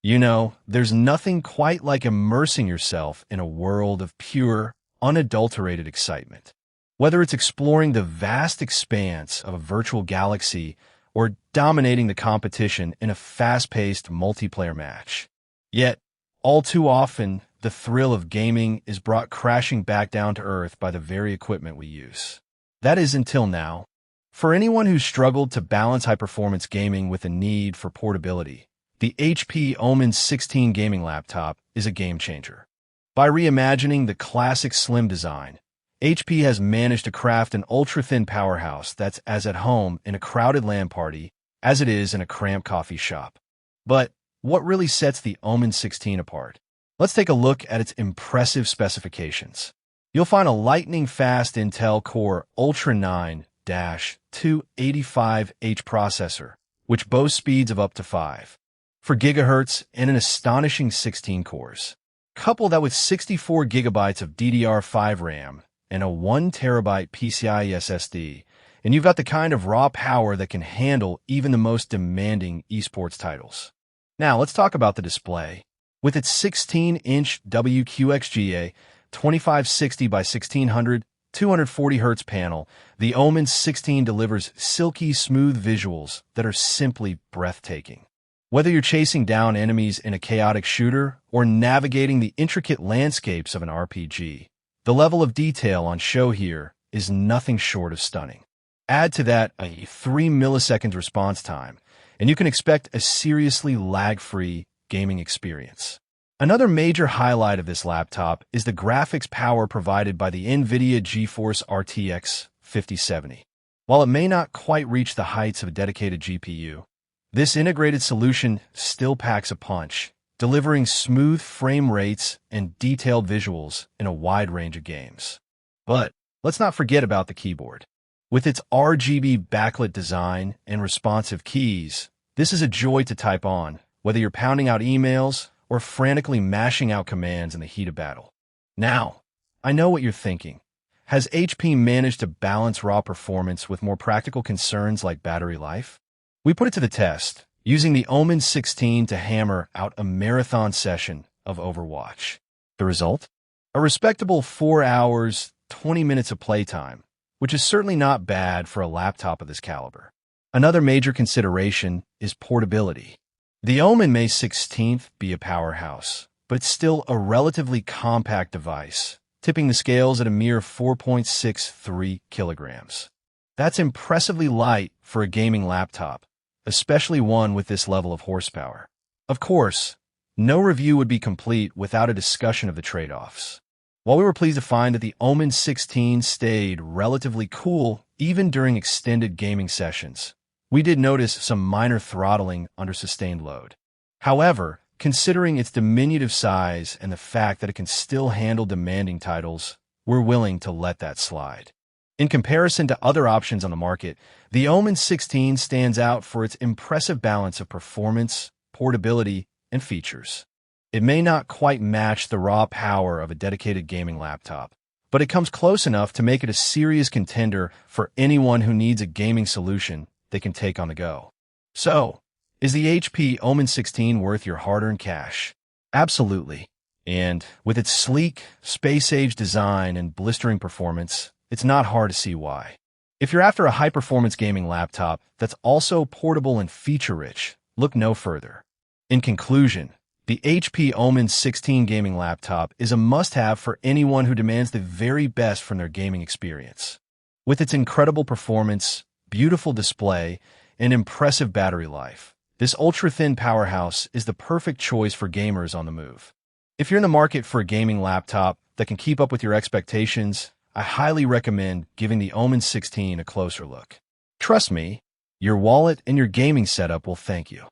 You know, there's nothing quite like immersing yourself in a world of pure, unadulterated excitement. Whether it's exploring the vast expanse of a virtual galaxy or dominating the competition in a fast-paced multiplayer match. Yet, all too often, the thrill of gaming is brought crashing back down to earth by the very equipment we use. That is until now. For anyone who's struggled to balance high-performance gaming with a need for portability, the HP OMEN 16 gaming laptop is a game-changer. By reimagining the classic slim design, HP has managed to craft an ultra-thin powerhouse that's as at home in a crowded LAN party as it is in a cramped coffee shop. But what really sets the OMEN 16 apart? Let's take a look at its impressive specifications. You'll find a lightning-fast Intel Core Ultra 9-285H processor, which boasts speeds of up to 5 GHz and an astonishing 16 cores. Couple that with 64 GB of DDR5 RAM and a 1 TB PCIe SSD, and you've got the kind of raw power that can handle even the most demanding esports titles. Now, let's talk about the display. With its 16-inch WQXGA 2560 by 1600 240 Hz panel, the OMEN 16 delivers silky smooth visuals that are simply breathtaking. Whether you're chasing down enemies in a chaotic shooter or navigating the intricate landscapes of an RPG, the level of detail on show here is nothing short of stunning. Add to that a 3 milliseconds response time, and you can expect a seriously lag-free gaming experience. Another major highlight of this laptop is the graphics power provided by the NVIDIA G-Force RTX 5070. While it may not quite reach the heights of a dedicated GPU, this integrated solution still packs a punch, delivering smooth frame rates and detailed visuals in a wide range of games. But let's not forget about the keyboard. With its RGB backlit design and responsive keys, this is a joy to type on, whether you're pounding out emails or frantically mashing out commands in the heat of battle. Now, I know what you're thinking. Has HP managed to balance raw performance with more practical concerns like battery life? We put it to the test, using the OMEN 16 to hammer out a marathon session of Overwatch. The result? A respectable 4 hours, 20 minutes of playtime, which is certainly not bad for a laptop of this caliber. Another major consideration is portability. The OMEN may 16th be a powerhouse, but it's still a relatively compact device, tipping the scales at a mere 4.63 kilograms. That's impressively light for a gaming laptop, especially one with this level of horsepower. Of course, no review would be complete without a discussion of the trade-offs. While we were pleased to find that the OMEN 16 stayed relatively cool even during extended gaming sessions, we did notice some minor throttling under sustained load. However, considering its diminutive size and the fact that it can still handle demanding titles, we're willing to let that slide. In comparison to other options on the market, the OMEN 16 stands out for its impressive balance of performance, portability, and features. It may not quite match the raw power of a dedicated gaming laptop, but it comes close enough to make it a serious contender for anyone who needs a gaming solution they can take on the go. So, is the HP OMEN 16 worth your hard-earned cash? Absolutely. And with its sleek, space-age design and blistering performance, it's not hard to see why. If you're after a high-performance gaming laptop that's also portable and feature-rich, look no further. In conclusion, the HP OMEN 16 gaming laptop is a must-have for anyone who demands the very best from their gaming experience. With its incredible performance, beautiful display, and impressive battery life, this ultra-thin powerhouse is the perfect choice for gamers on the move. If you're in the market for a gaming laptop that can keep up with your expectations, I highly recommend giving the OMEN 16 a closer look. Trust me, your wallet and your gaming setup will thank you.